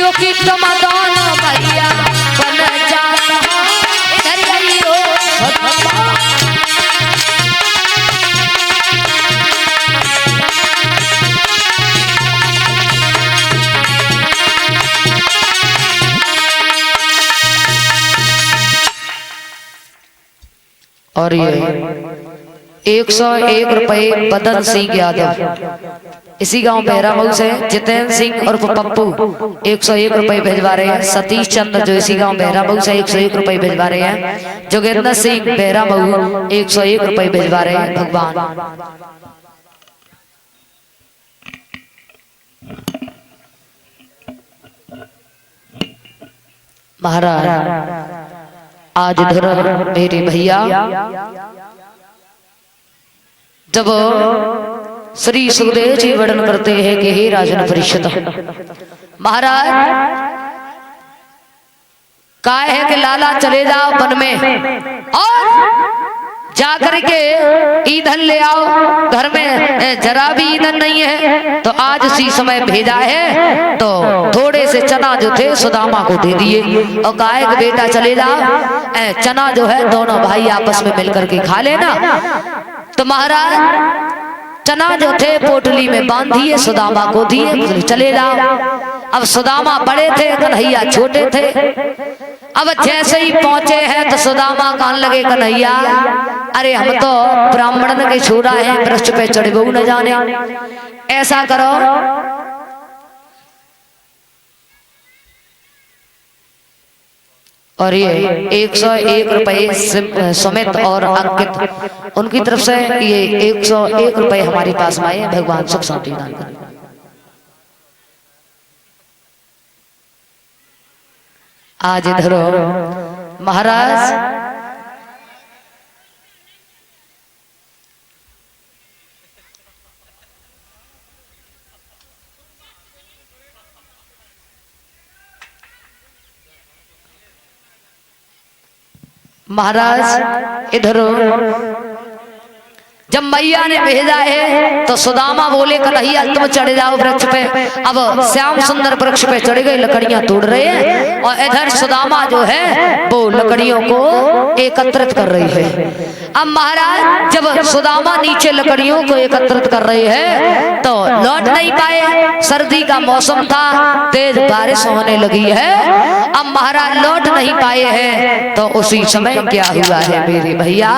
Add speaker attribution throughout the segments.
Speaker 1: क्योंकि तुम दोनों भैया बन जाना इधर आइयो और ये 101 रुपए बदन सिंह यादव इसी गांव बहरामऊ से जितेंद्र सिंह और पप्पू 101 रुपए भिजवा रहे हैं। सतीश चंद्र जो इसी गांव बहरामऊ से 101 रुपए भिजवा रहे हैं। जोगेंद्र सिंह बहरामऊ 101 रुपए भिजवा रहे हैं। भगवान महाराज आज इधर मेरे भैया जब श्री सुखदेव जी वर्णन करते हैं कि हे राजन परिषद महाराज कहा है कि लाला चले जाओ वन में और जाकर के ईंधन ले आओ। घर में जरा भी ईंधन नहीं है तो आज उसी समय भेजा है तो थोड़े से चना जो थे सुदामा को दे दिए और कहा है कि बेटा चले जाओ चना जो है दोनों भाई आपस में मिलकर के खा लेना। तो महाराज चना जो थे पोटली में बांध दिए सुदामा को दिए चले जाओ। अब सुदामा बड़े थे कन्हैया छोटे थे। अब जैसे ही पहुंचे हैं तो सुदामा कहने लगे कन्हैया अरे हम तो ब्राह्मण के छोरा है वृक्ष पे चढ़ गो न जाने ऐसा करो और ये 101 रुपए सुमित और अंकित उनकी तरफ से ये 101 रुपए हमारे पास में आए। भगवान सुख शांति दान करें। आज इधर महाराज महाराज इधर जब मैया ने भेजा है तो सुदामा बोले कन्हैया तुम चढ़े जाओ वृक्ष पे। अब श्याम सुंदर वृक्ष पे चढ़ गए लकड़ियां तोड़ रहे हैं और इधर सुदामा जो है वो लकड़ियों को एकत्रित कर रही है। अब महाराज जब सुदामा नीचे लकड़ियों को एकत्रित कर रहे हैं तो लौट नहीं पाए। सर्दी का मौसम था तेज बारिश होने लगी है। अब महाराज लौट नहीं पाए हैं तो उसी समय क्या हुआ है मेरे भैया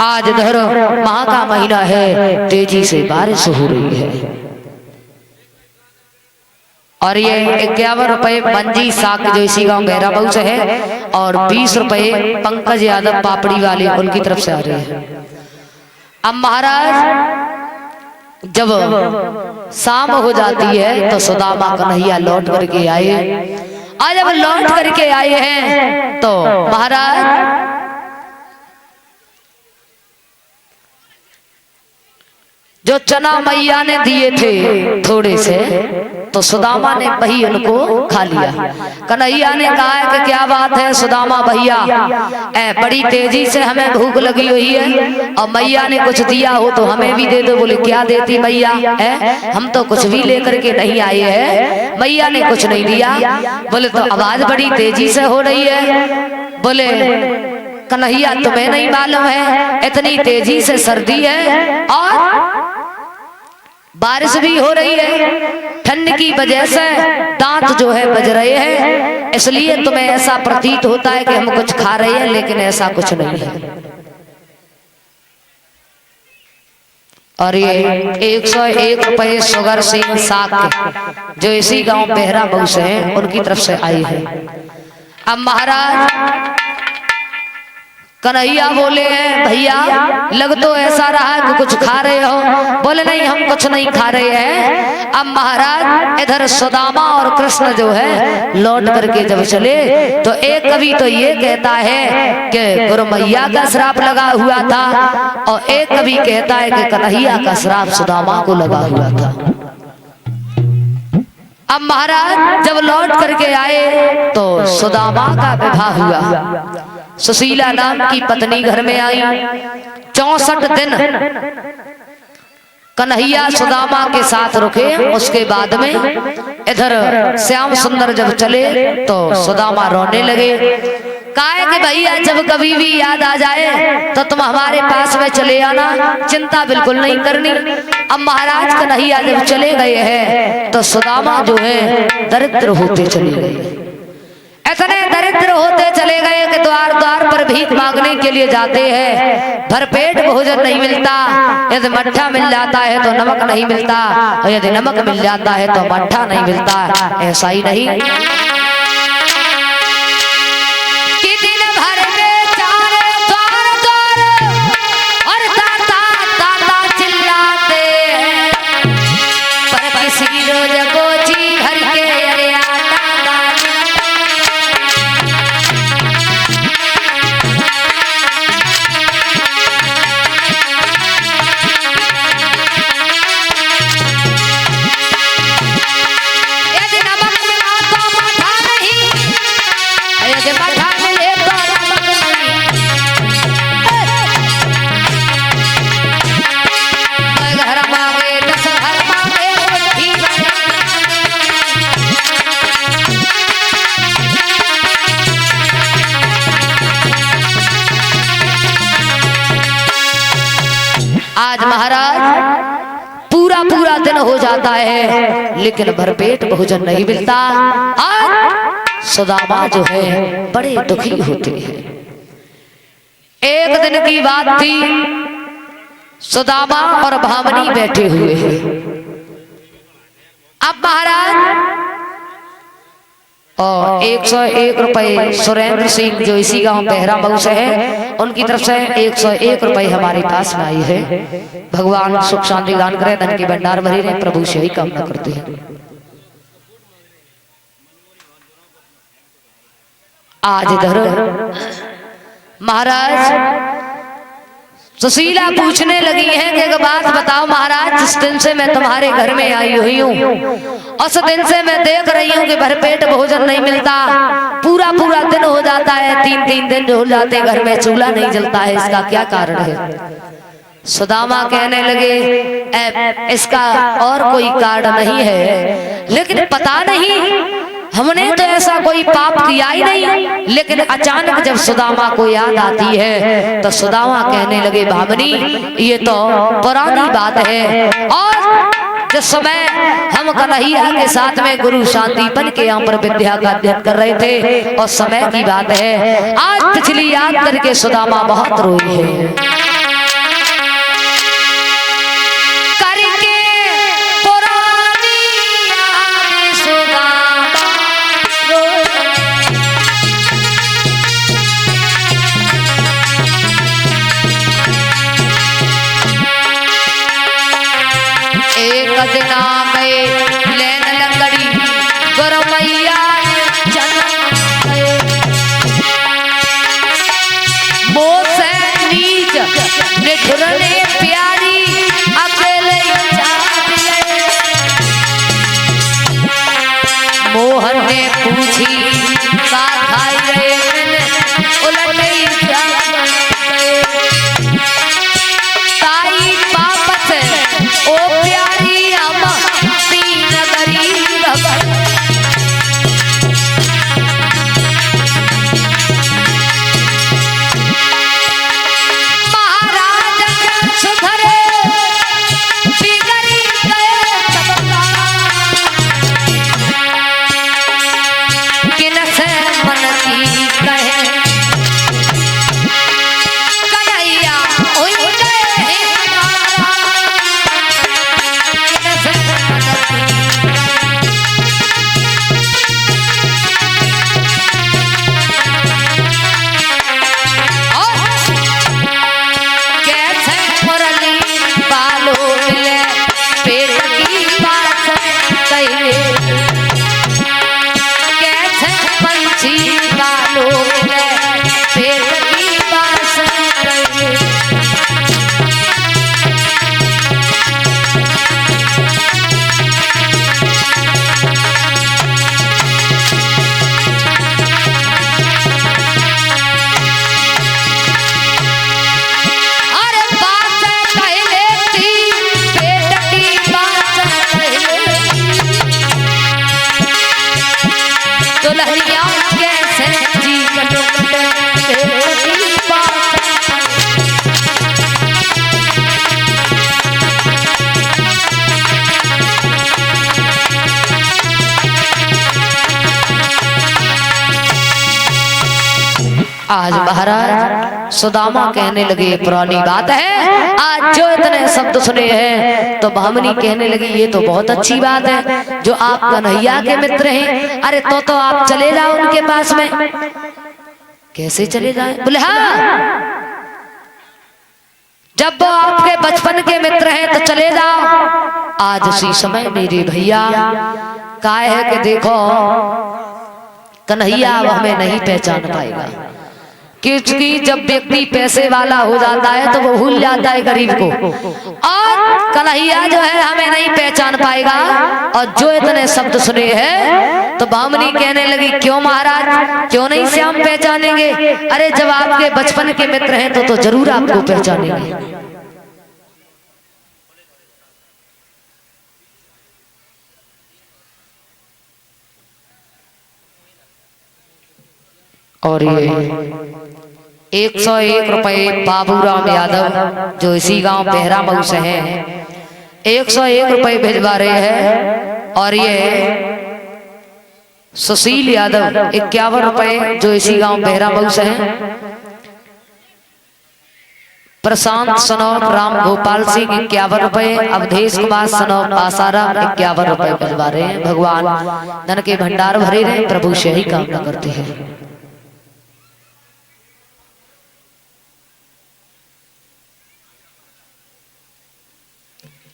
Speaker 1: आज इधर माह का महीना है तेजी से बारिश हो रही है और ये 51 रुपए मंजी साग जो इसी गांव बहरामऊ से है और 20 रुपए पंकज यादव पापड़ी वाले उनकी तरफ से आ रहे हैं। अब महाराज जब शाम हो जाती है तो सुदामा कन्हैया लौट करके आए। आज जब लौट करके आए हैं तो महाराज जो चना मैया ने दिए थे थोड़े से तो सुदामा ने वही उनको खा लिया। कन्हैया ने कहा है कि क्या बात है सुदामा भैया, बड़ी तेजी से हमें भूख लगी हुई है और मैया ने कुछ दिया हो तो हमें भी दे दो। बोले क्या देती मैया है, हम तो कुछ भी लेकर के नहीं आए हैं, मैया ने कुछ नहीं दिया। बोले तो आवाज बड़ी तेजी से हो रही है। बोले कन्हैया तुम्हें नहीं मालूम है इतनी तेजी से सर्दी है और बारिश भी हो रही है, ठंड की वजह से दांत जो है बज रहे हैं, इसलिए तुम्हें ऐसा प्रतीत होता है कि हम कुछ खा रहे हैं, लेकिन ऐसा कुछ नहीं है। और ये 101 रुपए शुगर सिंह साग जो इसी गांव पेहरा मऊ से हैं उनकी तरफ से आई है। अब महाराज कन्हैया बोले हैं भैया लग तो ऐसा रहा कि कुछ खा रहे हो। बोले नहीं हम कुछ नहीं खा रहे हैं। अब महाराज इधर सुदामा और कृष्ण जो है लौट करके जब चले तो एक कवि तो ये कहता है कि गुरु मैया का श्राप लगा हुआ था और एक कवि कहता है कि कन्हैया का श्राप सुदामा को लगा हुआ था। अब महाराज जब लौट करके आए तो सुदामा का विवाह हुआ। सुशीला नाम की पत्नी घर में आई। 64 दिन कन्हैया सुदामा के साथ रुके। उसके बाद में इधर श्याम सुंदर जब चले तो सुदामा रोने लगे। कहा कि भैया जब कभी भी याद आ जाए तो तुम हमारे पास में चले आना, चिंता बिल्कुल नहीं करनी। अब महाराज कन्हैया जब चले गए हैं तो सुदामा जो है दरिद्र होते चले गए। इतने दरिद्र होते चले गए कि द्वार द्वार पर भीख मांगने के लिए जाते हैं। भरपेट भोजन नहीं मिलता, यदि मट्ठा मिल जाता है तो नमक नहीं मिलता और यदि नमक मिल जाता है तो मट्ठा नहीं मिलता। ऐसा ही नहीं कि दिन भर में चार द्वार द्वार और दाता दाता चिल्लाते हैं, पर किसी रोज गोची भर के अरे महाराज पूरा पूरा दिन हो जाता है लेकिन भरपेट भोजन नहीं मिलता। आज सुदामा जो है बड़े दुखी होते हैं। एक दिन की बात थी, सुदामा और भामनी बैठे हुए हैं। अब महाराज और 101 रुपए सुरेंद्र सिंह जो इसी गांव पेहरा मऊ से है उनकी तरफ से 101 रुपए हमारे पास में आई है। भगवान सुख शांति दान करे, धन की भंडार भरी रहे, प्रभु से ही कामना करते हैं। आज इधर महाराज सुशीला पूछने लगी है कि एक बात बताओ महाराज, जिस दिन से मैं तुम्हारे घर में आई हुई हूँ उस दिन से मैं देख रही हूँ कि भरपेट भोजन नहीं मिलता, पूरा पूरा दिन हो जाता है, 3-3 दिन हो जाते घर में चूल्हा नहीं जलता है, इसका क्या कारण है? सुदामा कहने लगे इसका और कोई कारण नहीं है, लेकिन पता नहीं हमने तो ऐसा कोई पाप किया ही नहीं। लेकिन अचानक जब सुदामा को याद आती है तो सुदामा कहने लगे भामनी ये तो पुरानी बात है, और जिस समय हम कन्हैया के साथ में गुरु शांतिपन के यहाँ पर विद्या का अध्ययन कर रहे थे और समय की बात है, आज पिछली याद करके सुदामा बहुत रोई है। दुल्हनिया कैसे जी कटोटे तेरी बात। आज महाराज सुदामा कहने लगे पुरानी बात है, आज जो इतने शब्द सुने हैं तो भामिनी कहने लगी ये तो बहुत अच्छी बात है जो आप कन्हैया के मित्र हैं। अरे तो आप चले जाओ उनके पास में। कैसे चले जाए? बोले हाँ, जब वो आपके बचपन के मित्र हैं तो चले जाओ। आज उसी समय मेरे भैया काय है कि देखो कन्हैया अब हमें नहीं पहचान पाएगा, क्योंकि जब व्यक्ति पैसे वाला हो जाता है तो वो भूल जाता है गरीब को, और कन्हैया जो है हमें नहीं पहचान पाएगा। और जो इतने शब्द सुने हैं तो भामिनी कहने लगी क्यों महाराज, क्यों नहीं से हम पहचानेंगे? अरे जब आपके बचपन के मित्र हैं तो जरूर आपको पहचानेंगे। और ये 101 रुपए बाबूराम यादव जो इसी गांव बेहरा मऊ से हैं 101 रुपए भिजवा रहे हैं। और ये सुशील यादव 51 रुपए जो इसी गांव बेहरा मऊ से हैं। प्रशांत सनौर राम गोपाल सिंह 51 रुपए, अवधेश कुमार सनौर आसाराम 51 रुपए भिजवा रहे हैं। भगवान धन के भंडार भरे रहे, प्रभु से ही कामना करते हैं।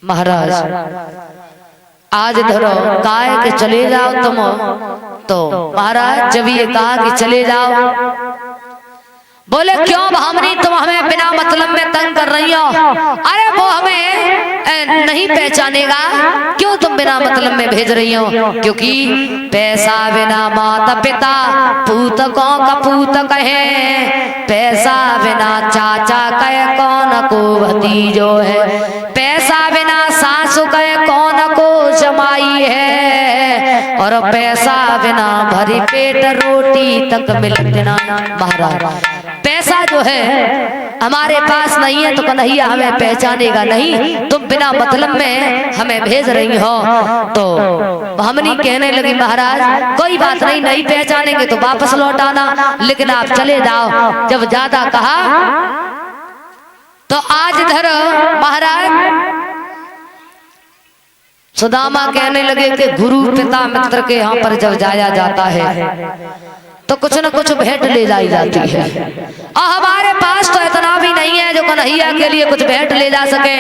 Speaker 1: महाराज आज धरो काय के चले जाओ तुम, तो महाराज जब ये कहा कि चले जाओ, बोले क्यों भामिनी तुम हमें बिना मतलब में तंग कर रही हो? अरे वो हमें नहीं पहचानेगा, क्यों तुम बिना मतलब में भेज रही हो? क्योंकि पैसा बिना माता पिता पूतकों का पूत कहे, पैसा बिना चाचा कहे कौन को भतीजो है, पैसा बिना सासु कहे कौन को जमाई है, और पैसा बिना भरी पेट रोटी तक मिलते ना। महाराज पैसा जो है हमारे पास नहीं है तो कन्हैया हमें पहचानेगा नहीं, तुम बिना मतलब में हमें भेज रही हो। तो भामिनी कहने लगी महाराज कोई बात नहीं, नहीं पहचानेंगे तो वापस लौट आना, लेकिन आप चले जाओ। जब ज्यादा कहा तो आज इधर महाराज सुदामा कहने लगे कि गुरु पिता मित्र के यहाँ पर जब जाया जाता है तो कुछ न कुछ भेंट ले जाई जाती है, और हमारे पास तो इतना भी नहीं है जो कन्हैया के लिए कुछ भेंट ले जा सके।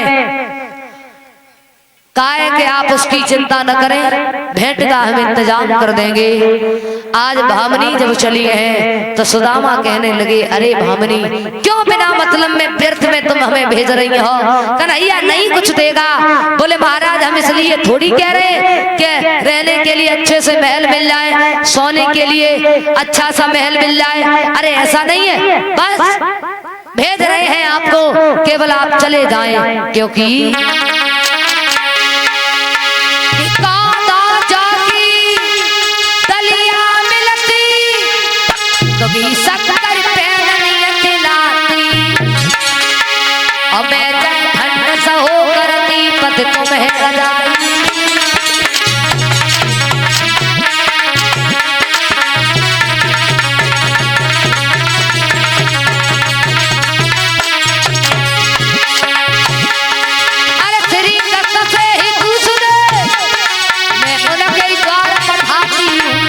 Speaker 1: काहे कि आप उसकी चिंता न करें, भेंट का हम इंतजाम कर देंगे। आज भामिनी जब चली है तो सुदामा कहने लगे अरे भामिनी क्यों बिना मतलब में व्यर्थ में तुम हमें भेज रही हो? कन्हैया नहीं कुछ देगा। बोले महाराज हम इसलिए थोड़ी कह रहे कि रहने के लिए अच्छे से महल मिल जाए, सोने के लिए अच्छा सा महल मिल जाए, अरे ऐसा नहीं है, बस भेज रहे हैं आपको, केवल आप चले जाएं। क्योंकि शक्कर और मैं ठंड सा हो करती पत तुम्हें रजाई। अरे श्री दत्त से ही तू सुने, मैं उनके द्वार पढ़ाती हूँ,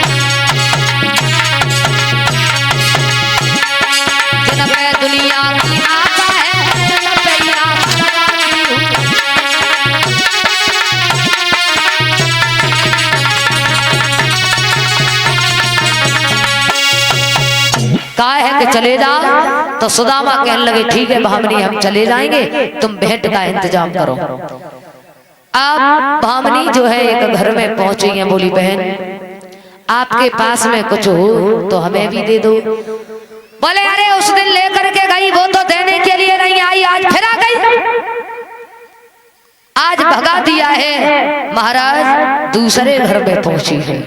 Speaker 1: दुनिया की आशा है पैया लगाती हूँ। कहा है कि चले जाओ, तो सुदामा कहने लगे ठीक है भामिनी हम चले जाएंगे, तुम भेंट का इंतजाम करो। अब भामिनी जो है एक घर में पहुंची है, बोली बहन आपके पास में कुछ हो तो हमें भी दे दो। बोले अरे उस दिन लेकर के गई वो तो देने के लिए नहीं आई, आज फिर आ गई, आज भगा दिया है। महाराज दूसरे घर में पहुंची है।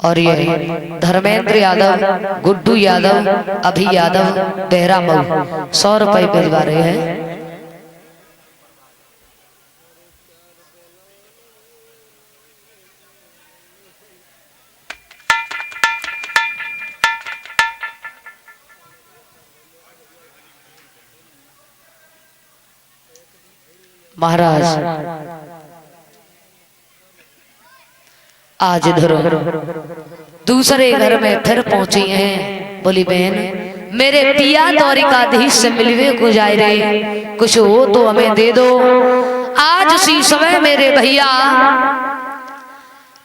Speaker 1: और ये धर्मेंद्र यादव, गुड्डू यादव, अभी यादव, बेहरा मऊ 100 रुपए भिजवा रहे हैं। महाराज आज इधर दूसरे घर में फिर पहुंची हैं। बोली बहन मेरे पिया द्वारिकाधीश से मिलवे को जाए रे, कुछ हो तो हमें दे दो। आज उसी समय मेरे भैया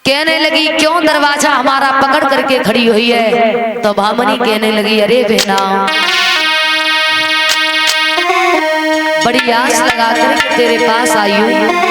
Speaker 1: कहने लगी क्यों दरवाजा हमारा पकड़ करके खड़ी हुई है। तो भामनी कहने लगी अरे बहना बड़ी आस लगाकर तेरे पास आई हूँ,